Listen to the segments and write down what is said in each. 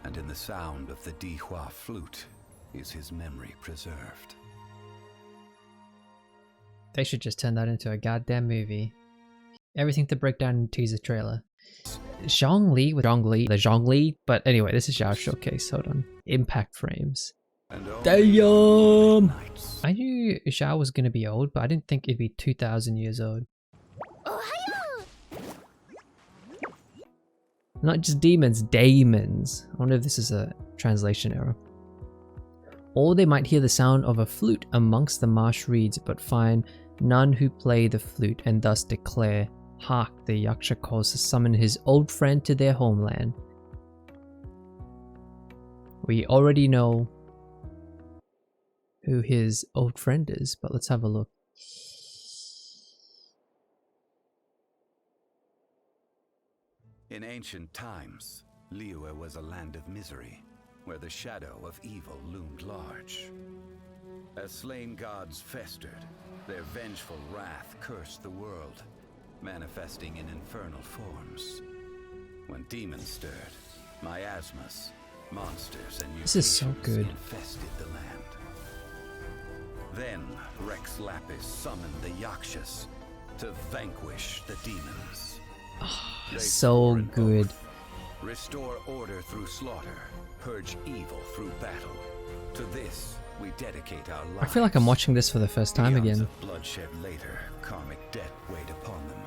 and in the sound of the Dihua flute is his memory preserved. They should just turn that into a goddamn movie. Everything to break down in the teaser trailer. Zhongli with the Zhongli, but anyway, this is Xiao's showcase. Hold on. Impact frames. Damn! I knew Xiao was gonna be old, but I didn't think it'd be 2,000 years old. Not just demons, daemons. I wonder if this is a translation error. Or they might hear the sound of a flute amongst the marsh reeds, but find none who play the flute, and thus declare, "Hark, the yaksha calls to summon his old friend to their homeland." We already know who his old friend is, but let's have a look. In ancient times, Liyue was a land of misery, where the shadow of evil loomed large. As slain gods festered, their vengeful wrath cursed the world, manifesting in infernal forms. When demons stirred, miasmas, monsters, and mutations infested the land. Then Rex Lapis summoned the Yakshas to vanquish the demons. So good. Restore order through slaughter, purge evil through battle. To this, we dedicate our lives. I feel like I'm watching this for the first time again. Of bloodshed later, karmic debt weighed upon them,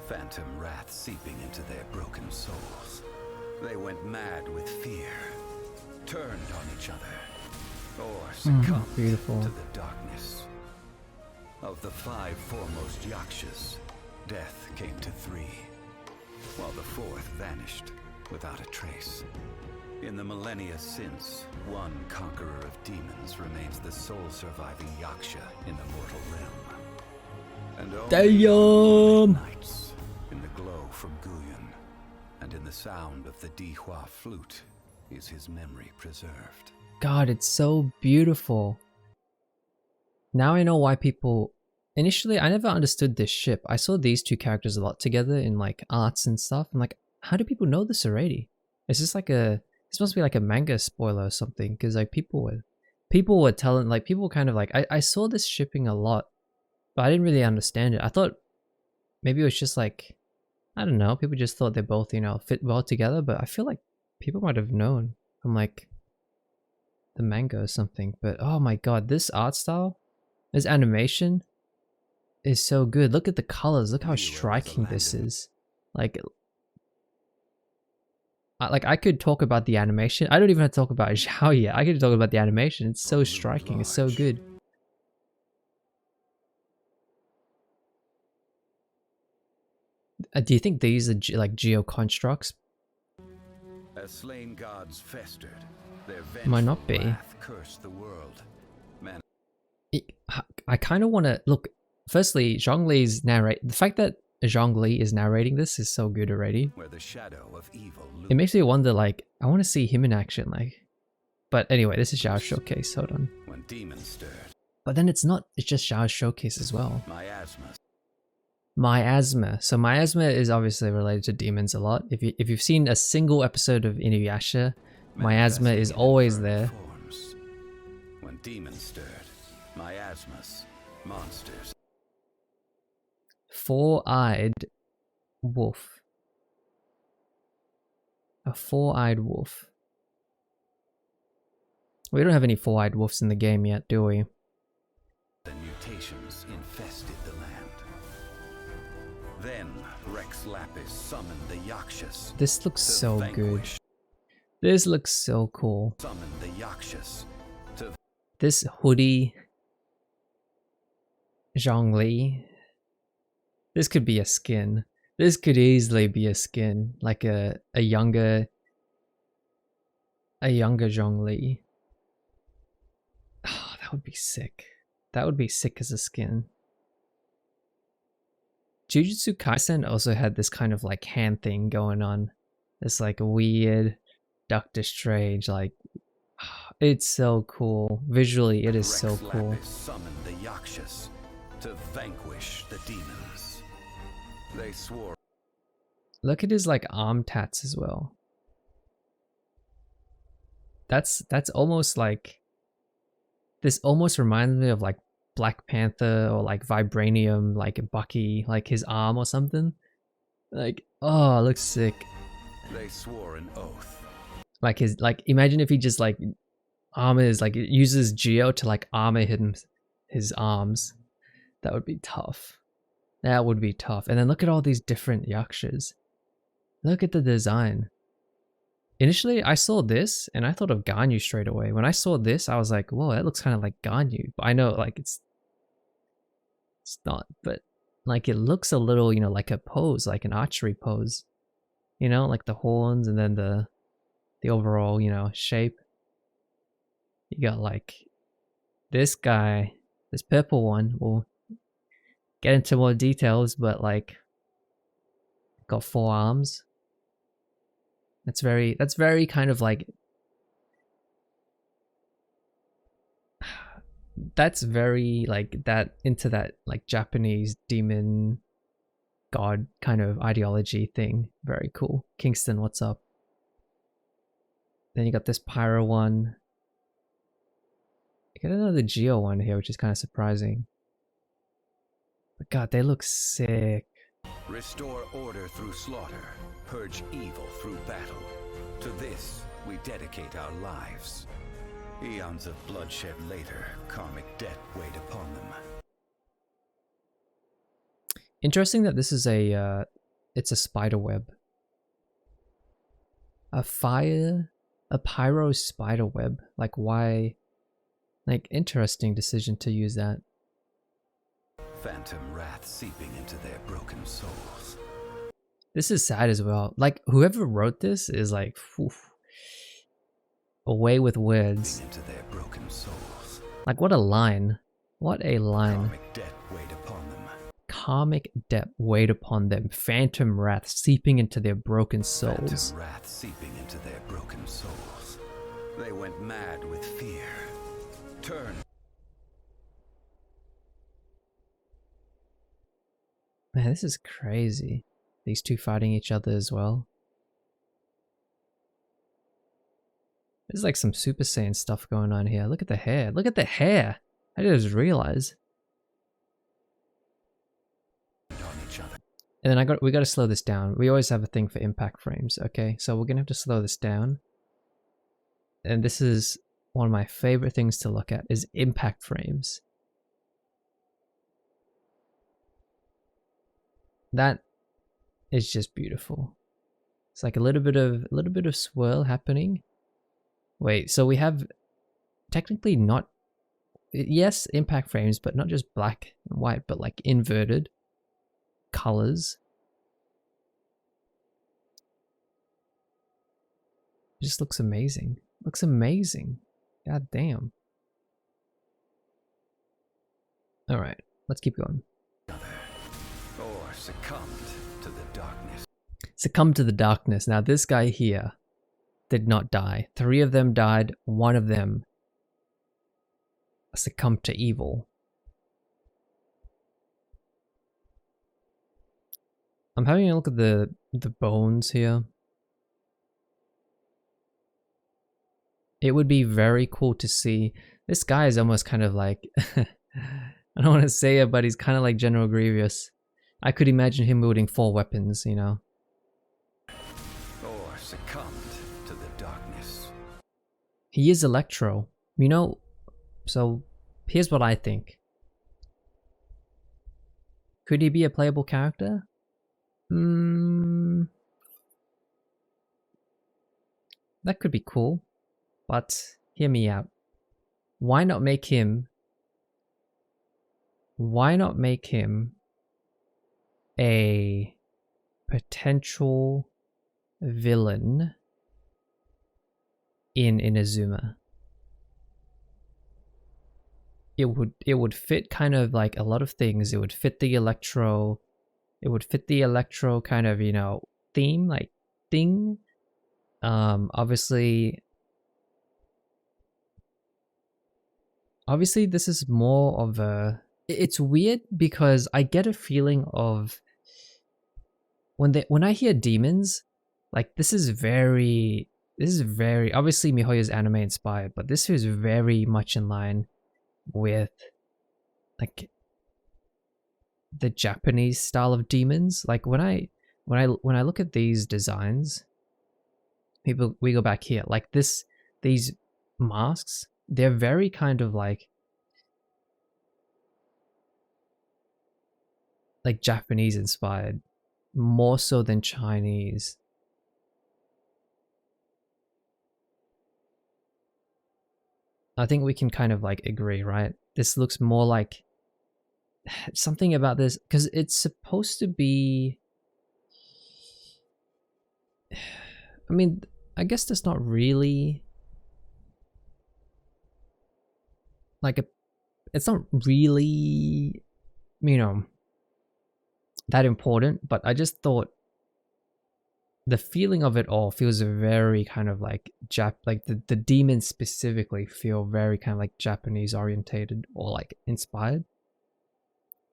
phantom wrath seeping into their broken souls. They went mad with fear, turned on each other, or succumbed to the darkness. Of the 5 foremost Yakshas, death came to 3, while the 4th vanished without a trace. In the millennia since, one conqueror of demons remains the sole surviving Yaksha in the mortal realm. And only nights, in the glow from Guyan, and in the sound of the Dihua flute, is his memory preserved. God, it's so beautiful. Now I know why people... Initially, I never understood this ship. I saw these two characters a lot together in like arts and stuff. I'm like, how do people know this already? Is this like a... This must be like a manga spoiler or something, because like people were telling, like people kind of like, I saw this shipping a lot, but I didn't really understand it. I thought maybe it was just like, I don't know, people just thought they both, you know, fit well together, but I feel like people might have known from like the manga or something. But oh my god, this art style, this animation is so good. Look at the colors, look how striking this is. Like I could talk about the animation. I don't even have to talk about Xiao yet. I could talk about the animation. It's so striking. It's so good. Do you think these are like geo-constructs? As slain gods festered, their might not be. Cursed the world. Man. I kind of want to look. Firstly, Zhongli's narrate. The fact that Zhongli is narrating this is so good already. Where the shadow of evil it makes me wonder, like, I want to see him in action, like. But anyway, this is Xiao's showcase. Hold on. When demons stirred. But then it's not. It's just Xiao's showcase as well. Miasmas. Miasma. So miasma is obviously related to demons a lot. If you've seen a single episode of Inuyasha, miasma is always there. When demons stirred, miasmas, monsters. 4-eyed wolf. A 4-eyed wolf. We don't have any 4-eyed wolves in the game yet, do we? The mutations infested the land. Then Rex Lapis summoned the Yakshas. This looks so good. This looks so cool. Summoned the Yakshas to this hoodie. Zhongli. This could be a skin. This could easily be a skin, like a younger Zhongli. Oh, that would be sick. That would be sick as a skin. Jujutsu Kaisen also had this kind of like hand thing going on. This like weird Doctor Strange, like it's so cool. Visually, it is so cool. Summoned the Yakshas to vanquish the demons. They swore. Look at his like arm tats as well. that's almost like, this almost reminds me of like Black Panther or like Vibranium, like Bucky, like his arm or something. Like, oh, it looks sick. They swore an oath. Like his, like, imagine if he just like armors, like uses Geo to like armor his arms. That would be tough. That would be tough. And then look at all these different Yakshas. Look at the design. Initially, I saw this and I thought of Ganyu straight away. When I saw this, I was like, whoa, that looks kind of like Ganyu. But I know, like, it's not, but like it looks a little, you know, like a pose, like an archery pose. You know, like the horns and then the overall, you know, shape. You got like this guy, this purple one. We'll get into more details, but like got 4 arms. That's very kind of like, that's very like that, into that like Japanese demon god kind of ideology thing. Very cool. Kingston, what's up? Then you got this pyro one. You got another Geo one here, which is kind of surprising. But god, they look sick. Restore order through slaughter, purge evil through battle. To this, we dedicate our lives. Eons of bloodshed later, karmic debt weighed upon them. Interesting that this is a, it's a spider web. A pyro spider web. Like why? Like interesting decision to use that. Phantom wrath seeping into their broken souls. This is sad as well. Like whoever wrote this is like, oof, away with words. Into their broken souls. Like what a line. What a line. Karmic debt weighed upon them. Karmic debt weighed upon them. Phantom wrath seeping into their broken souls. Phantom wrath seeping into their broken souls. They went mad with fear. Turn. Man, this is crazy. These two fighting each other as well. There's like some Super Saiyan stuff going on here. Look at the hair. Look at the hair. I didn't just realize. And then we got to slow this down. We always have a thing for impact frames, okay? So we're gonna have to slow this down. And this is one of my favorite things to look at, is impact frames. That is just beautiful. It's like a little bit of swirl happening. Wait, so we have technically not, yes, impact frames, but not just black and white, but like inverted colors. It just looks amazing. Looks amazing. God damn. All right, let's keep going. Or succumbed to the darkness. Succumb to the darkness. Now this guy here did not die. 3 of them died. 1 of them succumbed to evil. I'm having a look at the bones here. It would be very cool to see. This guy is almost kind of like, I don't want to say it, but he's kind of like General Grievous. I could imagine him wielding 4 weapons, you know. Or succumbed to the darkness. He is Electro. You know, so here's what I think. Could he be a playable character? That could be cool. But hear me out. Why not make him a potential villain in Inazuma? It would fit kind of like a lot of things. It would fit the Electro. It would fit the Electro kind of, you know, theme, like thing. Obviously this is more of a, it's weird because I get a feeling of when I hear demons, like this is very this is very obviously MiHoYo's anime inspired, but this is very much in line with like the Japanese style of demons. Like when I look at these designs, we go back here, like these masks, they're very kind of like Japanese inspired, more so than Chinese. I think we can kind of like agree, right? This looks more like something about this, because it's supposed to be, I mean, I guess that's not really like it's not really, you know, that important, but I just thought the feeling of it all feels very kind of like the demons specifically feel very kind of like Japanese orientated or like inspired.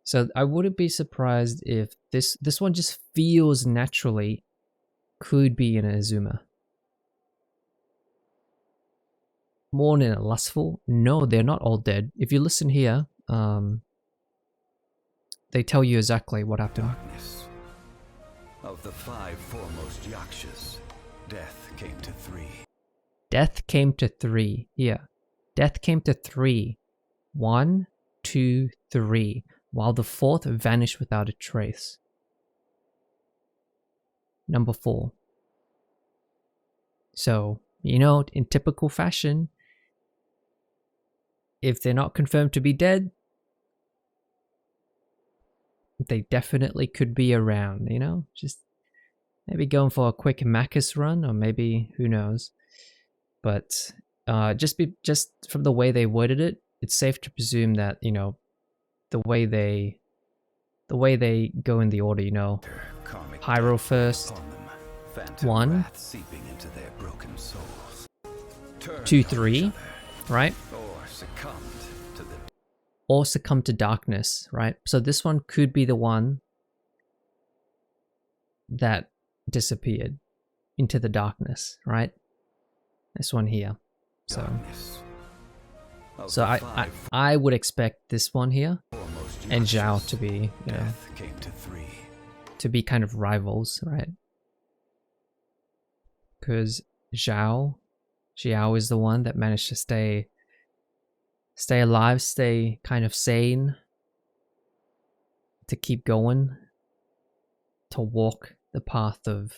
So I wouldn't be surprised if this one just feels naturally could be in a Azuma. More than a lustful? No, they're not all dead. If you listen here, they tell you exactly what happened. Darkness. Of the 5 foremost Yakshas, death came to 3. Death came to 3. Here. Death came to 3. 1, 2, 3. While the 4th vanished without a trace. Number 4. So, you know, in typical fashion, if they're not confirmed to be dead, they definitely could be around, you know? Just maybe going for a quick Macus run, or maybe, who knows. But just from the way they worded it, it's safe to presume that, you know, the way they go in the order, you know, Pyro first, 1, 2, 3, right? Or succumb to darkness, right? So this one could be the one that disappeared into the darkness, right? This one here. So I would expect this one here and Xiao to be, you know, to be kind of rivals, right? Because Xiao is the one that managed to stay alive, stay kind of sane, to keep going, to walk the path of,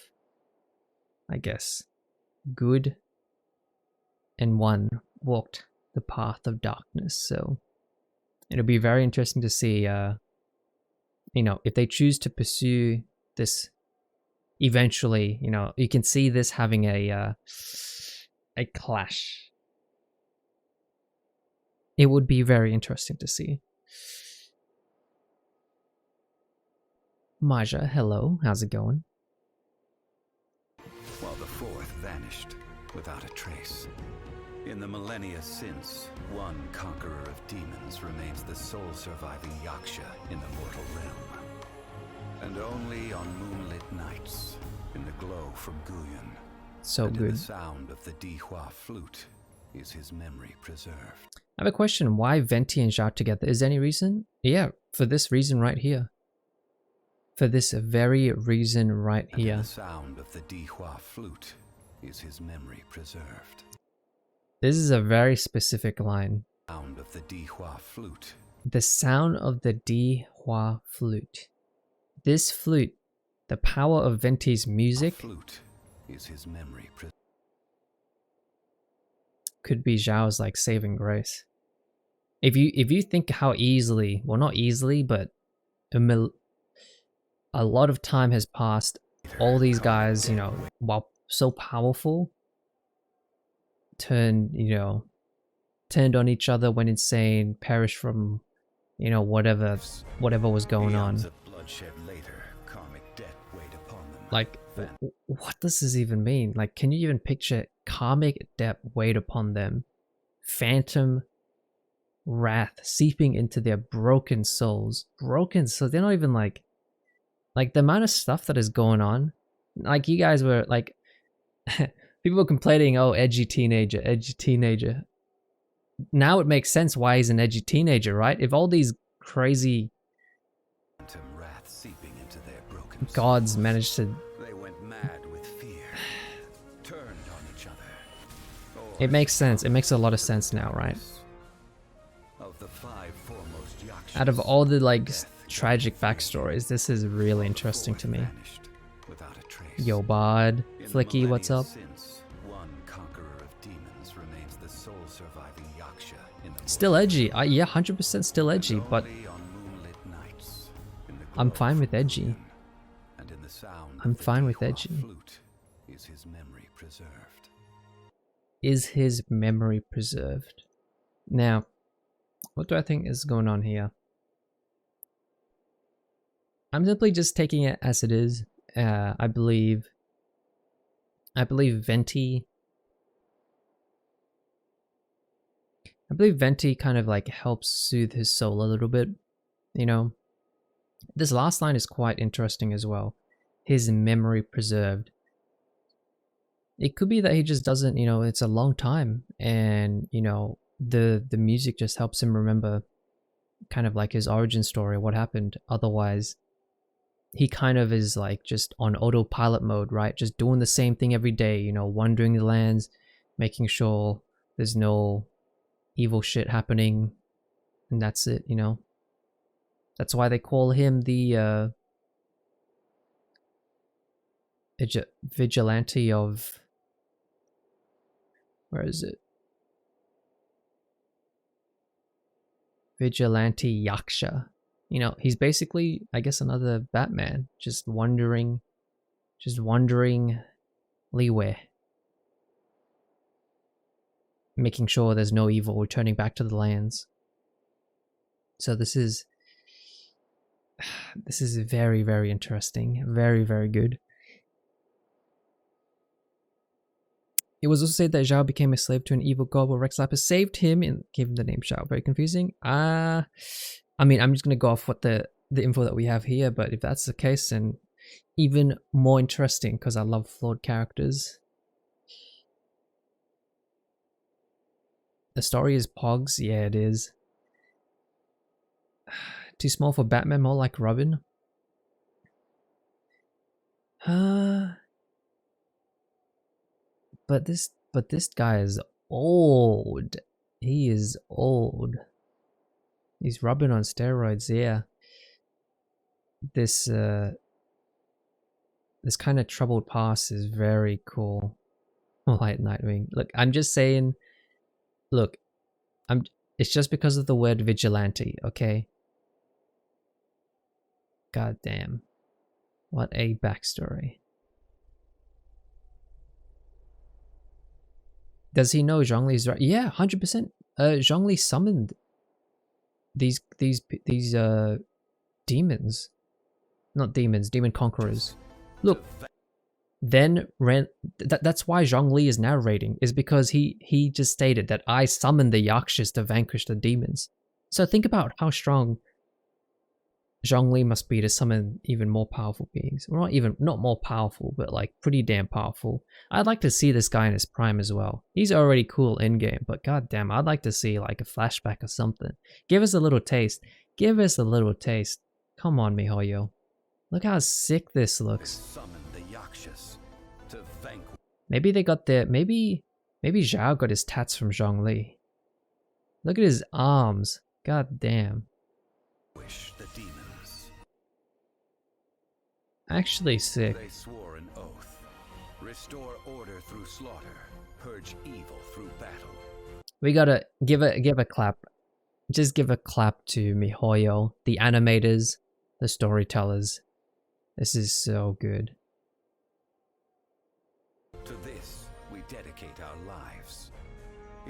I guess, good, and one walked the path of darkness. So it'll be very interesting to see, you know, if they choose to pursue this eventually, you know, you can see this having a clash. It would be very interesting to see. Maja, hello, how's it going? While the 4th vanished without a trace. In the millennia since, one conqueror of demons remains the sole surviving yaksha in the mortal realm. And only on moonlit nights, in the glow from Guyon, so and good. in the sound of the Dihua flute, is his memory preserved. I have a question. Why Venti and Xiao together? Is there any reason? Yeah, for this reason right here. For this very reason right here. And the sound of the Dihua flute is his memory preserved. This is a very specific line. Sound of the Dihua flute. The sound of the Dihua flute. This flute, the power of Venti's music, Flute is his memory preserved. Could be Xiao's like saving grace. If you think how easily, well, not easily, but a lot of time has passed, all these guys, you know, while so powerful, turned on each other, went insane, perished from, you know, whatever was going on. Like, what does this even mean? Like, can you even picture karmic debt weighed upon them? Phantom wrath seeping into their broken souls. Broken, so they're not even like the amount of stuff that is going on. Like, you guys were like, People were complaining, oh, edgy teenager, edgy teenager. Now it makes sense why he's an edgy teenager, right? If all these crazy wrath seeping into their broken gods souls, managed to... they went mad with fear, turned on each other. It makes sense. It makes a lot of sense now, right? Of the 5 foremost Yakshas, Out of all the like tragic backstories, this is really interesting to me. without a trace. Yo, Bod, Flicky, what's up? Since, one conqueror of demons remains the sole surviving Yaksha in the Still edgy. Yeah, 100% still edgy, but only on moonlit nights, in the I'm glow fine of with the edgy. moon, and in the sound I'm of the fine with Dihua edgy. flute is his memory preserved. Is his memory preserved? Now, what do I think is going on here? I'm simply just taking it as it is. I believe Venti. I believe Venti kind of like helps soothe his soul a little bit. You know, this last line is quite interesting as well. His memory preserved. It could be that he just doesn't, you know, it's a long time, and you know, the music just helps him remember kind of like his origin story, what happened. Otherwise, he kind of is like just on autopilot mode, right? Just doing the same thing every day, you know, wandering the lands, making sure there's no evil shit happening, and that's it, you know. That's why they call him the vigilante of... Where is it? Vigilante Yaksha. You know, he's basically, I guess, another Batman, just wandering leeway, making sure there's no evil returning back to the lands. So this is very, very interesting, very, very good. It was also said that Xiao became a slave to an evil god, while Rex Lapis saved him and gave him the name Xiao. Very confusing. I mean, I'm just gonna go off what the info that we have here, but if that's the case, then even more interesting, because I love flawed characters. The story is Pogs, yeah, it is. Too small for Batman, more like Robin. But this guy is old. He is old. He's Robin on steroids, yeah. This kind of troubled past is very cool. Like Nightwing. Look, I'm just saying, look, it's just because of the word vigilante, okay? God damn. What a backstory. Does he know Zhongli's right? Yeah, 100%. Zhongli summoned these demons. Not demons, demon conquerors. Look, then that's why Zhongli is narrating, is because he just stated that I summoned the Yakshas to vanquish the demons. So think about how strong Zhongli must be to summon even more powerful beings. Well, not more powerful, but like pretty damn powerful. I'd like to see this guy in his prime as well. He's already cool in game, but goddamn, I'd like to see like a flashback or something. Give us a little taste. Give us a little taste. Come on, Mihoyo. Look how sick this looks. Maybe they got their maybe Xiao got his tats from Zhongli. Look at his arms. God damn. Actually sick. They swore an oath. Restore order through slaughter. Purge evil through battle. We gotta give a clap. Just give a clap to Mihoyo, the animators, the storytellers. This is so good. To this, we dedicate our lives.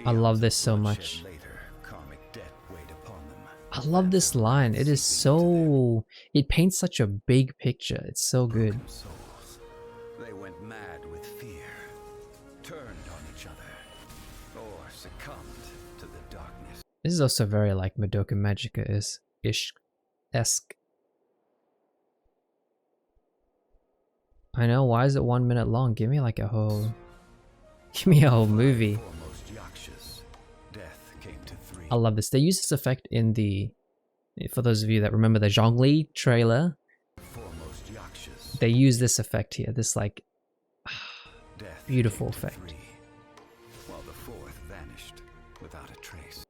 I love this so much. Later, karmic debt weighed upon them. I love this line. It is so... It paints such a big picture. It's so good. Souls. They went mad with fear, turned on each other, or succumbed to the darkness. This is also very like Madoka Magica-esque. I know, why is it 1 minute long? Give me like a whole... Give me a whole movie. Foremost Yakshas, death came to 3. I love this. They use this effect in the, for those of you that remember the Zhongli trailer, Foremost Yakshas, they use this effect here. This like death beautiful came to effect. 3, while the 4th vanished without a trace.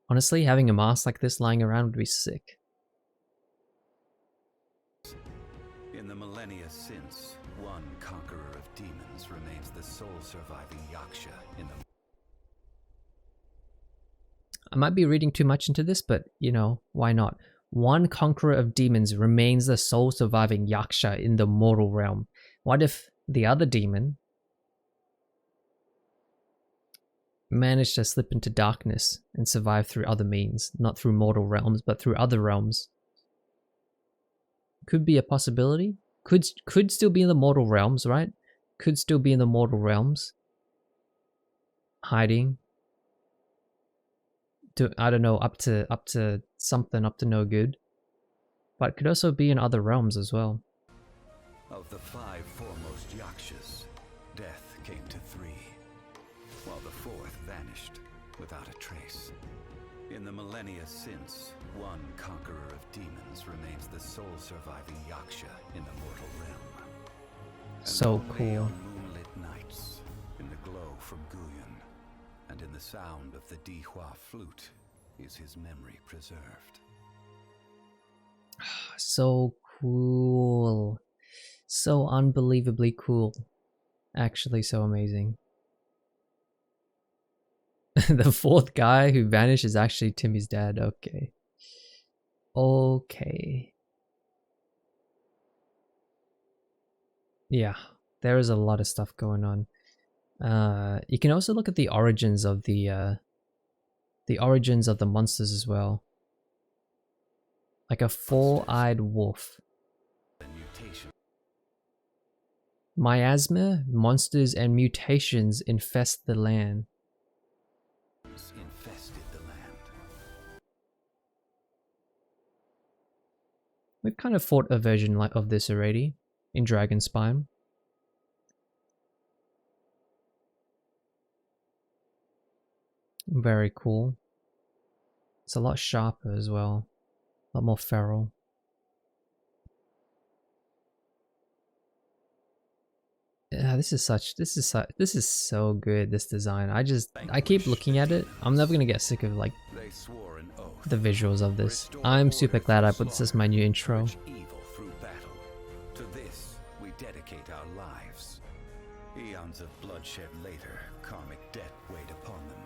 Honestly, having a mask like this lying around would be sick. In the millennia since, one conqueror of demons remains the sole surviving yaksha in the... I might be reading too much into this, but you know, why not? One conqueror of demons remains the sole surviving yaksha in the mortal realm. What if the other demon managed to slip into darkness and survive through other means? Not through mortal realms, but through other realms. Could be a possibility. Could still be in the mortal realms, right? Could still be in the mortal realms. Hiding. I don't know, up to something, up to no good. But could also be in other realms as well. Of the 5 foremost yakshas, death came to 3, while the 4th vanished without a trace. In the millennia since, one conqueror of demons remains the sole surviving yaksha in the mortal realm. And So only cool. on moonlit nights, in the glow from Guyon, and in the sound of the Dihua flute, is his memory preserved. So cool. So unbelievably cool. Actually so amazing. The 4th guy who vanished is actually Timmy's dad. Okay. Okay. Yeah, there is a lot of stuff going on. You can also look at the origins of the monsters as well. Like a 4-eyed wolf. Miasma, monsters, and mutations infest the land. Infested the land. We've kind of fought a version like of this already in Dragon Spine. Very cool. It's a lot sharper as well. A lot more feral. Yeah, this is so good, this design. I keep looking at it. I'm never gonna get sick of like They swore an oath. the visuals of this. I'm super glad I put this as my new intro. Evil through battle. To this, we dedicate our lives. Eons of bloodshed later, karmic debt weighed upon them.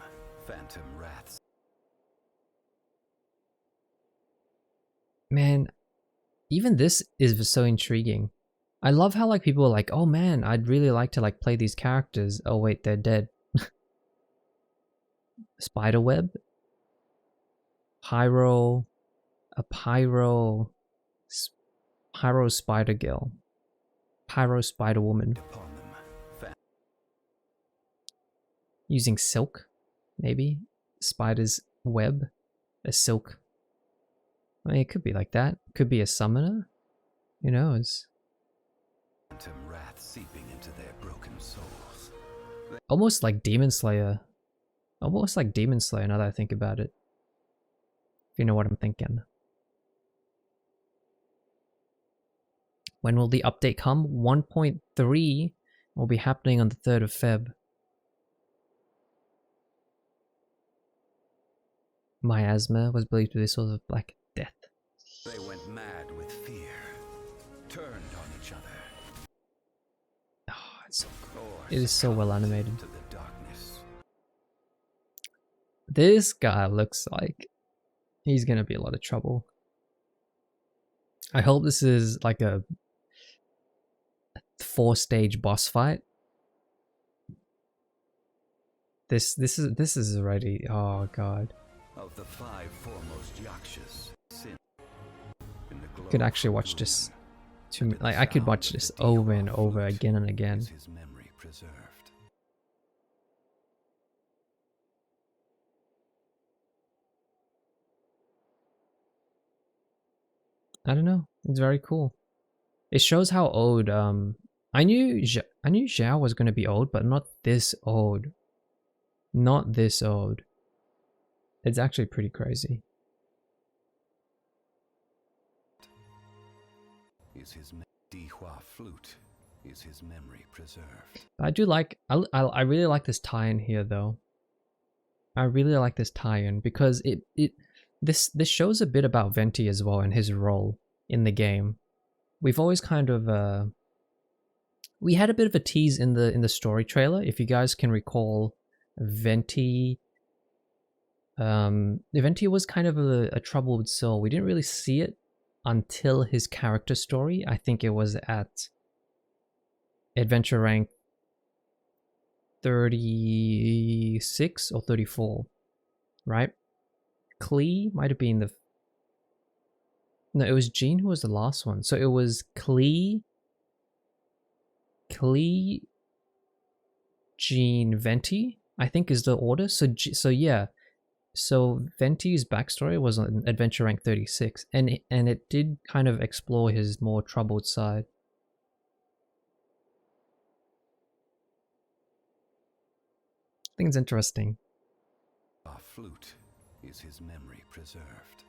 Phantom wraths. Man, even this is so intriguing. I love how like people are like, oh man, I'd really like to like play these characters. Oh wait, they're dead. Spiderweb? Pyro spider girl. Pyro spider woman. Upon them. Using silk, maybe? Spider's web? A silk. I mean, it could be like that. Could be a summoner. Who knows? Phantom wrath seeping into their broken souls. Almost like Demon Slayer. Almost like Demon Slayer now that I think about it. If you know what I'm thinking. When will the update come? 1.3 will be happening on the 3rd of Feb. Miasma was believed to be the source of Black Death. They went mad with fear. Turned on each other. Oh, it's so cool. Or It is so well succumbed animated. to the darkness. This guy looks like he's gonna be a lot of trouble. I hope this is like a 4-stage boss fight. This is already, oh god. Of the 5 foremost yakshas, sin in the glow Could actually from watch this Guyon, like I could watch this over and over again and again. is his memory preserved. I don't know. It's very cool. It shows how old I knew Xiao was going to be old, but not this old. Not this old. It's actually pretty crazy. Is his Dihua flute? Is his memory preserved? I do like. I really like this tie-in here, though. I really like this tie-in because this shows a bit about Venti as well and his role in the game. We've always kind of we had a bit of a tease in the story trailer. If you guys can recall, Venti was kind of a troubled soul. We didn't really see it until his character story. I think it was at adventure rank 36 or 34, right? Klee might have been the... No, it was Jean who was the last one. So it was Klee, Jean, Venti, I think is the order. So yeah. So Venti's backstory was on adventure rank 36, and it did kind of explore his more troubled side. I think it's interesting. A flute. Is his memory preserved?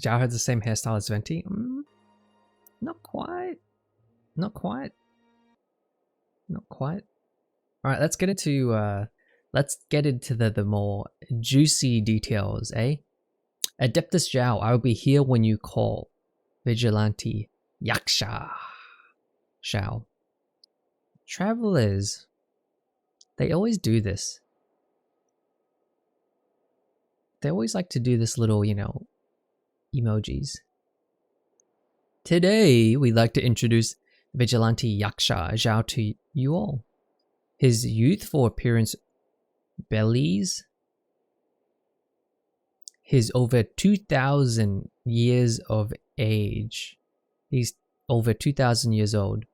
Xiao had the same hairstyle as Venti? Not quite. Not quite. Not quite. Alright, let's get into the more juicy details, eh? Adeptus Xiao, I will be here when you call. Vigilante Yaksha. Xiao. Travelers, they always do this. They always like to do this little, you know, emojis. Today, we'd like to introduce Vigilante Yaksha Xiao to you all. His youthful appearance belies his over 2,000 years of age. He's over 2,000 years old.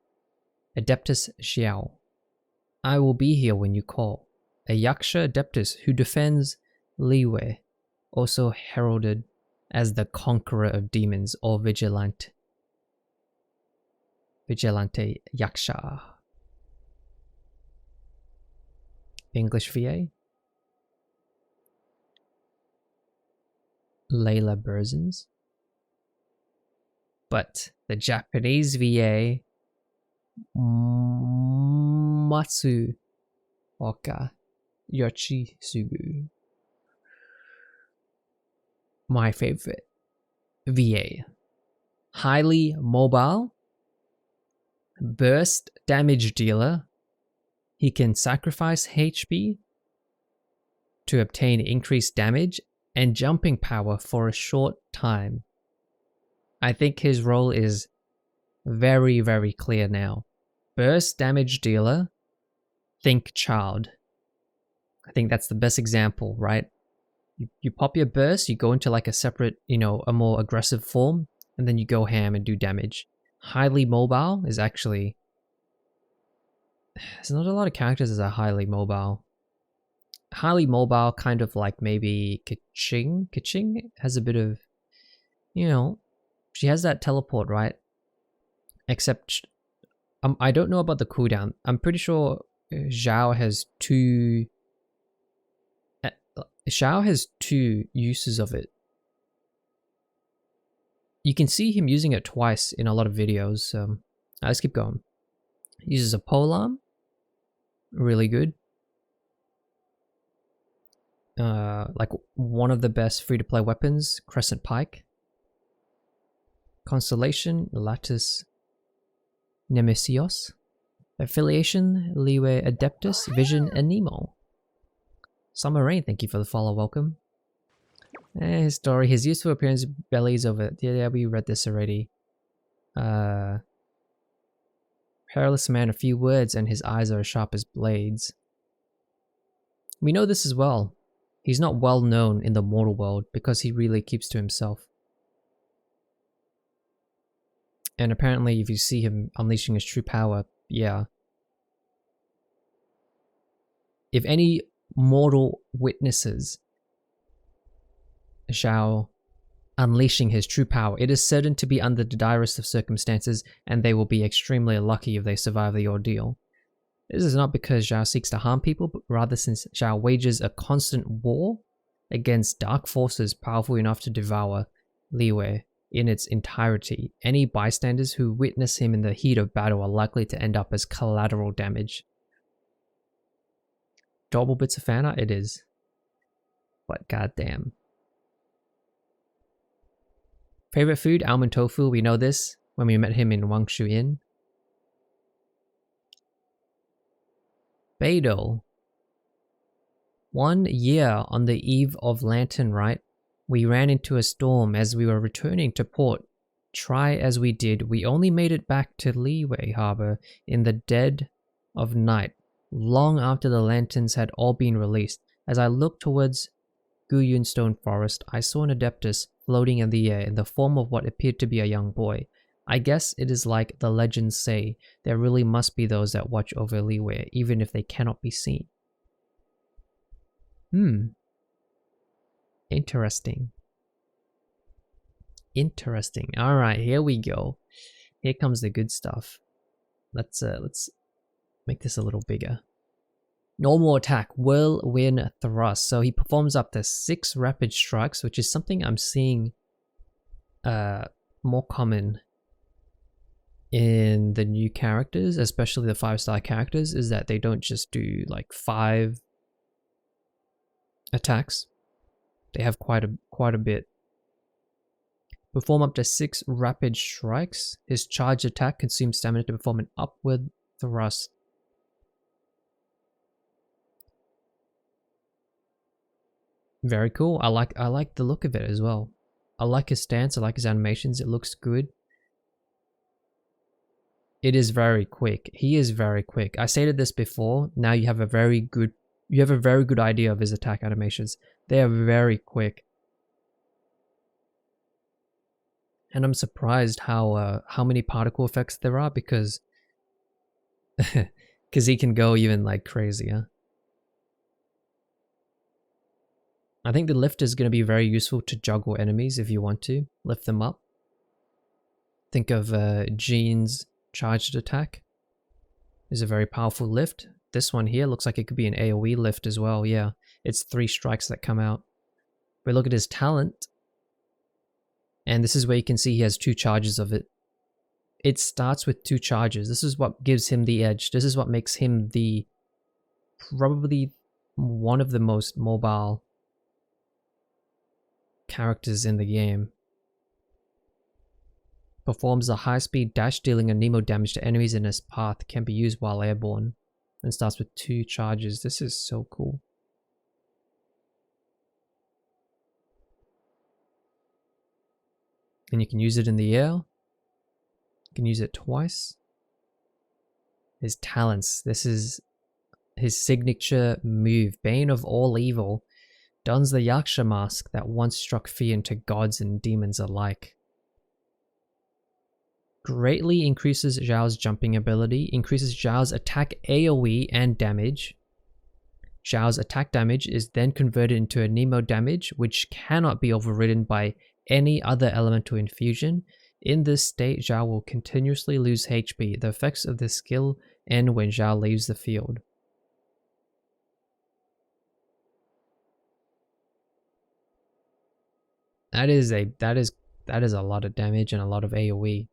Adeptus Xiao. I will be here when you call. A Yaksha Adeptus who defends Liwei, also heralded as the conqueror of demons or Vigilante Yaksha. English VA. Layla Burzins. But the Japanese VA, Matsu Oka Yoshisugu. My favorite VA. Highly mobile, burst damage dealer. He can sacrifice HP to obtain increased damage and jumping power for a short time. I think his role is very, very clear now. Burst damage dealer, think child. I think that's the best example, right? You pop your burst, you go into like a separate, you know, a more aggressive form, and then you go ham and do damage. Highly mobile is actually... There's not a lot of characters that are highly mobile. Highly mobile, kind of like maybe Keqing. Keqing has a bit of, you know, she has that teleport, right? Except, I don't know about the cooldown. I'm pretty sure Xiao has two uses of it. You can see him using it twice in a lot of videos. Let's keep going. Uses a polearm. Really good. Like one of the best free-to-play weapons, Crescent Pike. Constellation, Latus Nemesios. Affiliation, Liwei Adeptus, Vision, and Nemo. Summer Rain, thank you for the follow, welcome. His story, his useful appearance bellies over... Yeah, we read this already. Hairless man, a few words, and his eyes are as sharp as blades. We know this as well. He's not well known in the mortal world because he really keeps to himself. And apparently if you see him unleashing his true power, yeah. If any mortal witnesses Xiao unleashing his true power. It is certain to be under the direst of circumstances, and they will be extremely lucky if they survive the ordeal. This is not because Xiao seeks to harm people, but rather since Xiao wages a constant war against dark forces powerful enough to devour Liyue in its entirety. Any bystanders who witness him in the heat of battle are likely to end up as collateral damage. Double bits of fan art? It is. But goddamn. Favorite food? Almond tofu. We know this when we met him in Wangshu Inn. Beidou. 1 year on the eve of Lantern Rite, we ran into a storm as we were returning to port. Try as we did, we only made it back to Liyue Harbor in the dead of night, long after the lanterns had all been released. As I looked towards Guyun Stone Forest, I saw an Adeptus floating in the air in the form of what appeared to be a young boy. I guess it is like the legends say, there really must be those that watch over Liyue, even if they cannot be seen. Interesting. Interesting. Alright, here we go. Here comes the good stuff. Let's make this a little bigger. Normal attack, whirlwind thrust. So he performs up to 6 rapid strikes, which is something I'm seeing more common in the new characters, especially the 5-star characters, is that they don't just do like 5 attacks. They have quite a bit. Perform up to 6 rapid strikes. His charge attack consumes stamina to perform an upward thrust. Very cool. I like the look of it as well. I like his stance, I like his animations, it looks good. It is very quick. He is very quick. I stated this before. Now you have a very good idea of his attack animations. They are very quick. And I'm surprised how many particle effects there are because he can go even like crazier. I think the lift is going to be very useful to juggle enemies if you want to lift them up. Think of Jean's charged attack. Is a very powerful lift. This one here looks like it could be an AoE lift as well. Yeah, it's 3 strikes that come out. We look at his talent. And this is where you can see he has 2 charges of it. It starts with 2 charges. This is what gives him the edge. This is what makes him probably one of the most mobile characters in the game. Performs a high-speed dash, dealing a Nemo damage to enemies in his path. Can be used while airborne. And starts with 2 charges. This is so cool. And you can use it in the air. You can use it twice. His talents. This is his signature move. Bane of all evil. Dons the Yaksha mask that once struck fear into gods and demons alike. Greatly increases Xiao's jumping ability. Increases Xiao's attack AoE and damage. Xiao's attack damage is then converted into a Nemo damage, which cannot be overridden by any other elemental infusion. In this state, Xiao will continuously lose HP. The effects of this skill end when Xiao leaves the field. That is a lot of damage and a lot of AoE.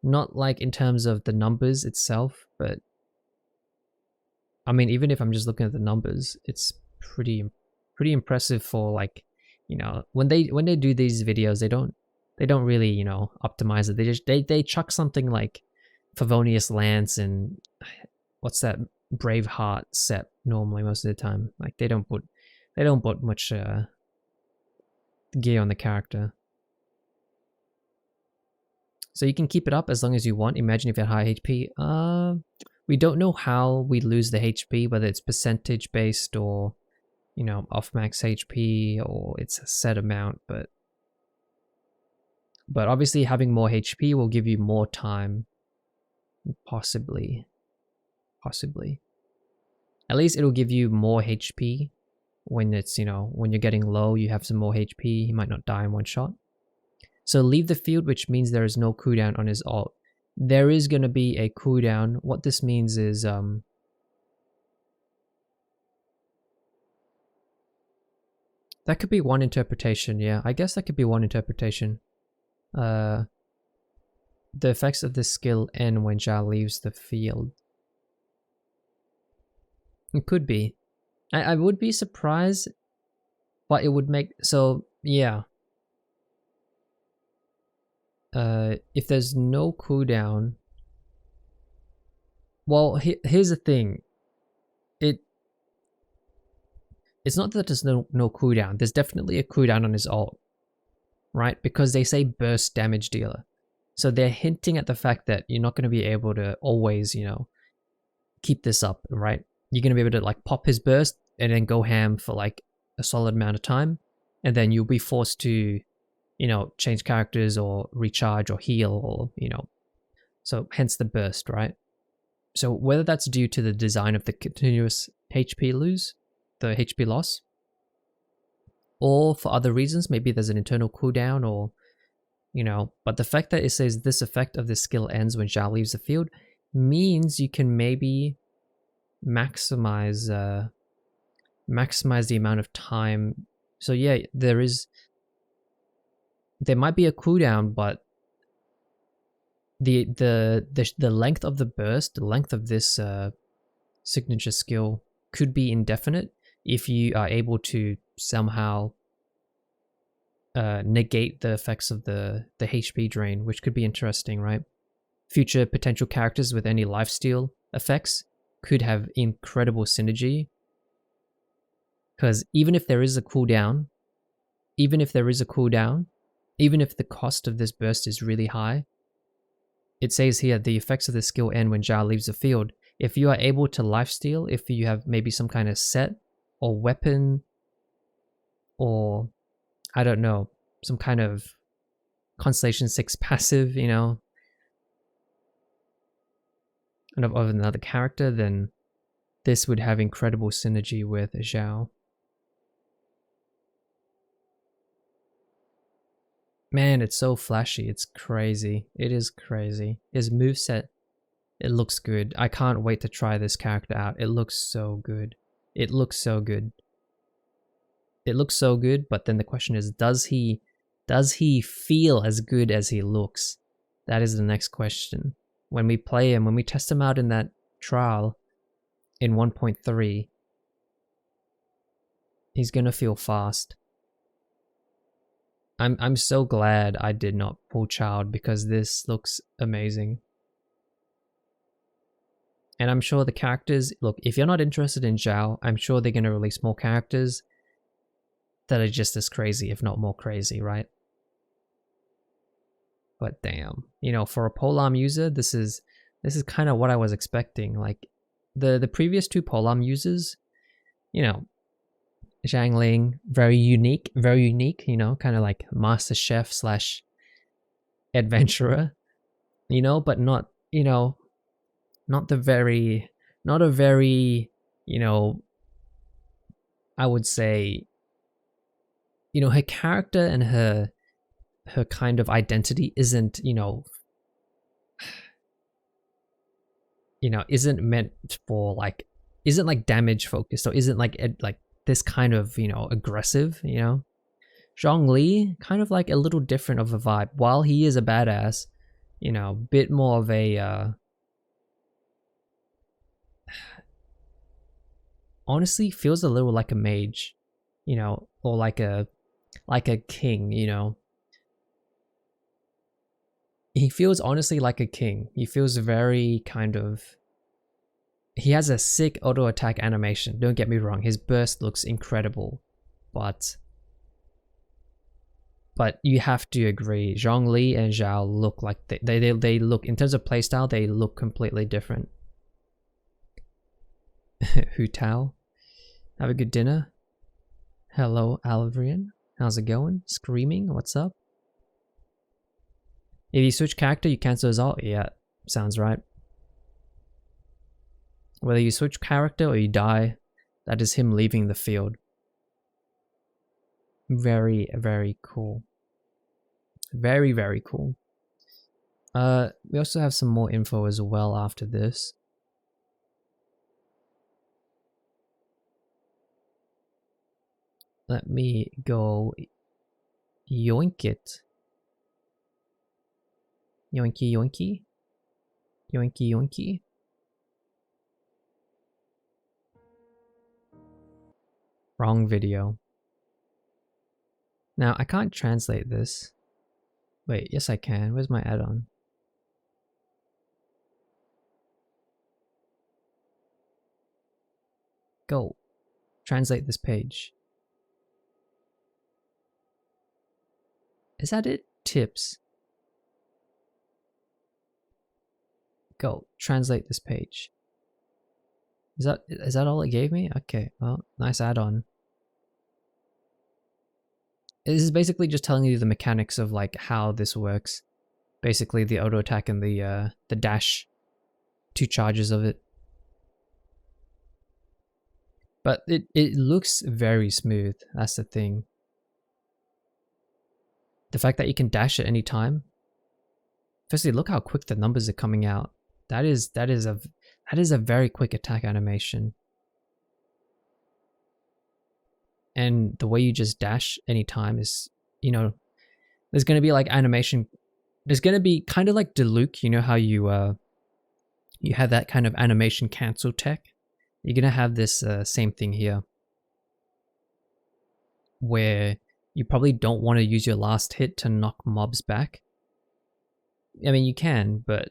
Not like in terms of the numbers itself, but I mean, even if I'm just looking at the numbers, it's pretty impressive for, like, you know, when they do these videos, they don't really, you know, optimize it. They chuck something like Favonius Lance and what's that, Braveheart set normally most of the time. Like they don't put much gear on the character. So you can keep it up as long as you want. Imagine if you had high HP. We don't know how we lose the HP, whether it's percentage based or, you know, off max HP, or it's a set amount, but obviously having more HP will give you more time. Possibly. At least it'll give you more HP when it's, you know, when you're getting low, you have some more HP. You might not die in one shot. So leave the field, which means there is no cooldown on his ult. There is going to be a cooldown. What this means is that could be one interpretation. Yeah, I guess that could be one interpretation. The effects of this skill end when Xiao leaves the field. It could be. I would be surprised, but it would make... So, yeah. If there's no cooldown... Well, here's the thing. It's not that there's no cooldown. There's definitely a cooldown on his ult. Right? Because they say burst damage dealer. So they're hinting at the fact that you're not going to be able to always, you know, keep this up, right? You're going to be able to like pop his burst and then go ham for like a solid amount of time. And then you'll be forced to, you know, change characters or recharge or heal or, you know, so hence the burst, right? So whether that's due to the design of the continuous HP lose, the HP loss, or for other reasons, maybe there's an internal cooldown or, you know, but the fact that it says this effect of this skill ends when Xiao leaves the field means you can maybe maximize the amount of time. So yeah, there might be a cooldown, but the length of the burst, the length of this signature skill could be indefinite if you are able to somehow negate the effects of the HP drain, which could be interesting, right? Future potential characters with any lifesteal effects could have incredible synergy, because even if there is a cooldown, even if the cost of this burst is really high, it says here the effects of the skill end when Xiao leaves the field. If you are able to lifesteal, if you have maybe some kind of set or weapon or I don't know, some kind of Constellation 6 passive, you know, and of another character, then this would have incredible synergy with Xiao. Man, it's so flashy, it's crazy. It is crazy. His moveset, it looks good. I can't wait to try this character out. It looks so good. It looks so good. It looks so good, but then the question is, does he feel as good as he looks? That is the next question. When we play him, when we test him out in that trial in 1.3, he's gonna feel fast. I'm so glad I did not pull Child because this looks amazing. And I'm sure the characters, look, if you're not interested in Xiao, I'm sure they're gonna release more characters that are just as crazy, if not more crazy, right? But damn, you know, for a polearm user, this is kind of what I was expecting. Like the previous two polearm users, you know, Zhangling, very unique, you know, kind of like master chef slash adventurer, you know, but not, you know, not a very, you know, I would say, you know, her character and her kind of identity isn't, you know, isn't meant for like, isn't like damage focused, or isn't like this kind of, you know, aggressive, you know. Zhongli, kind of like a little different of a vibe. While he is a badass, you know, bit more of a honestly feels a little like a mage, you know, or like a king, you know. He feels honestly like a king. He feels very kind of... He has a sick auto attack animation, don't get me wrong, his burst looks incredible, but you have to agree, Zhongli and Xiao look like they look, in terms of playstyle, they look completely different. Hu Tao, have a good dinner. Hello Alvrian, how's it going? Screaming, what's up? If you switch character, you cancel his ult. Yeah, sounds right. Whether you switch character or you die, that is him leaving the field. Very, very cool. Very, very cool. We also have some more info as well after this. Let me go yoink it. Yoinky yoinky. Yoinky yoinky. Wrong video. Now, I can't translate this. Wait, yes I can. Where's my add-on? Go. Translate this page. Is that it? Tips. Go. Translate this page. Is that all it gave me? Okay, well, nice add-on. This is basically just telling you the mechanics of like how this works. Basically the auto attack and the dash. 2 charges of it. But it looks very smooth. That's the thing. The fact that you can dash at any time. Firstly, look how quick the numbers are coming out. That is a very quick attack animation. And the way you just dash anytime is, you know, there's going to be like animation. There's going to be kind of like Diluc, you know how you have that kind of animation cancel tech. You're going to have this same thing here. Where you probably don't want to use your last hit to knock mobs back. I mean, you can, but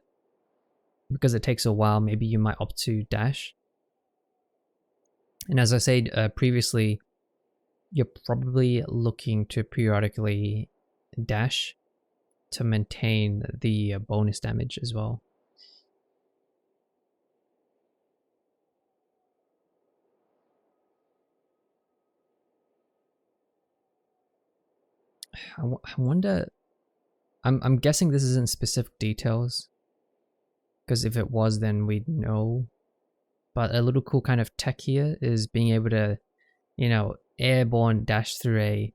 because it takes a while, maybe you might opt to dash. And as I said previously, you're probably looking to periodically dash to maintain the bonus damage as well. I wonder, I'm guessing this isn't specific details, because if it was, then we'd know. But a little cool kind of tech here is being able to, you know, airborne dash through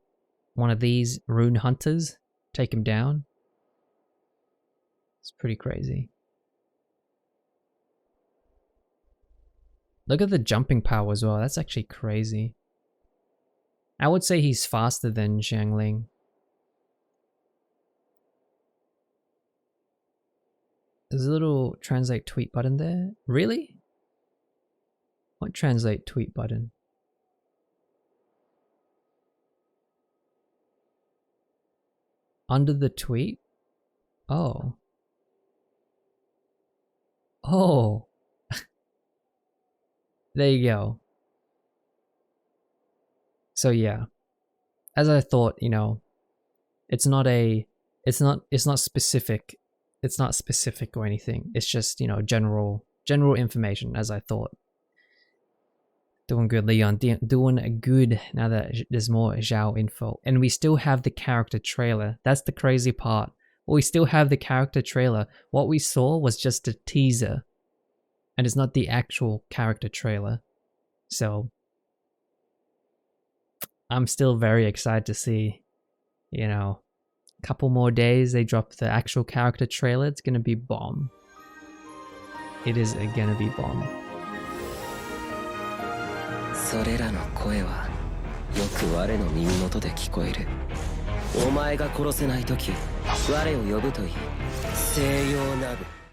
one of these rune hunters, take him down. It's pretty crazy. Look at the jumping power as well. That's actually crazy. I would say he's faster than Xiangling. There's a little translate tweet button there. Really? What translate tweet button? Under the tweet? Oh. Oh. There you go. So yeah. As I thought, you know, it's not specific. It's not specific or anything. It's just, you know, general information, as I thought. Doing good, Leon. Doing good now that there's more Xiao info. And we still have the character trailer. That's the crazy part. We still have the character trailer. What we saw was just a teaser. And it's not the actual character trailer. So I'm still very excited to see, you know, a couple more days they drop the actual character trailer. It's gonna be bomb. It is gonna be bomb. それらの声はよく我の耳元で聞こえる。お前が殺せないとき、我を呼ぶといい。西洋ナブ。